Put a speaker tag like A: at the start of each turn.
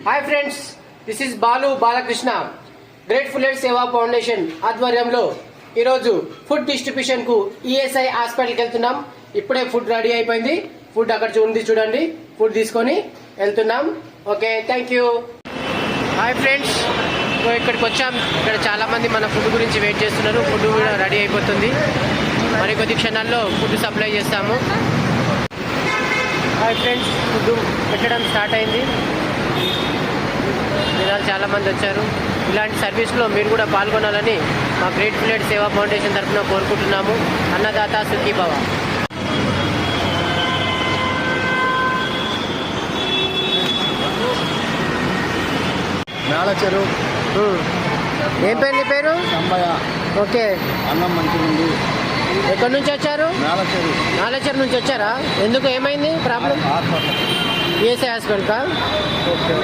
A: Hi friends, this is Balu Balakrishna. Grateful aid సేవా foundation ఆధ్వర్యంలో ఈరోజు ఫుడ్ డిస్ట్రిబ్యూషన్ కు ఈఎస్ఐ హాస్పిటల్కి వెళ్తున్నాం. ఇప్పుడే ఫుడ్ రెడీ అయిపోయింది. ఫుడ్ అక్కడ ఉంది చూడండి. ఫుడ్ తీసుకొని వెళ్తున్నాం. Okay, thank you. Hi friends, ఇక్కడికి వచ్చాం. ఇక్కడ చాలా మంది మన ఫుడ్ గురించి వెయిట్ చేస్తున్నారు. ఫుడ్ కూడా రెడీ అయిపోతుంది. మరికొద్ది క్షణాల్లో ఫుడ్ సప్లై చేస్తాము. హాయ్ ఫ్రెండ్స్, ఫుడ్ పెట్టడం స్టార్ట్ అయింది. జనాలు చాలా మంది వచ్చారు. ఇలాంటి సర్వీస్లో మీరు కూడా పాల్గొనాలని మా గ్రేట్ఫుల్ ఎయిడ్ సేవా ఫౌండేషన్ తరఫున కోరుకుంటున్నాము. అన్నదాత సుఖీభవ.
B: మేళ చెరువు.
A: ఏం పేరు నీ పేరు?
B: సంబయ్య.
A: ఓకే,
B: అన్నం మంచిగా ఉంది.
A: ఎక్కడి నుంచి వచ్చారు?
B: మేళ చెరువు.
A: నాలచెరు నుంచి వచ్చారా? ఎందుకు, ఏమైంది ప్రాబ్లం?
B: హాస్పిటల్.
A: ఈఎస్ఐ హాస్పిటల్కా? ఓకే.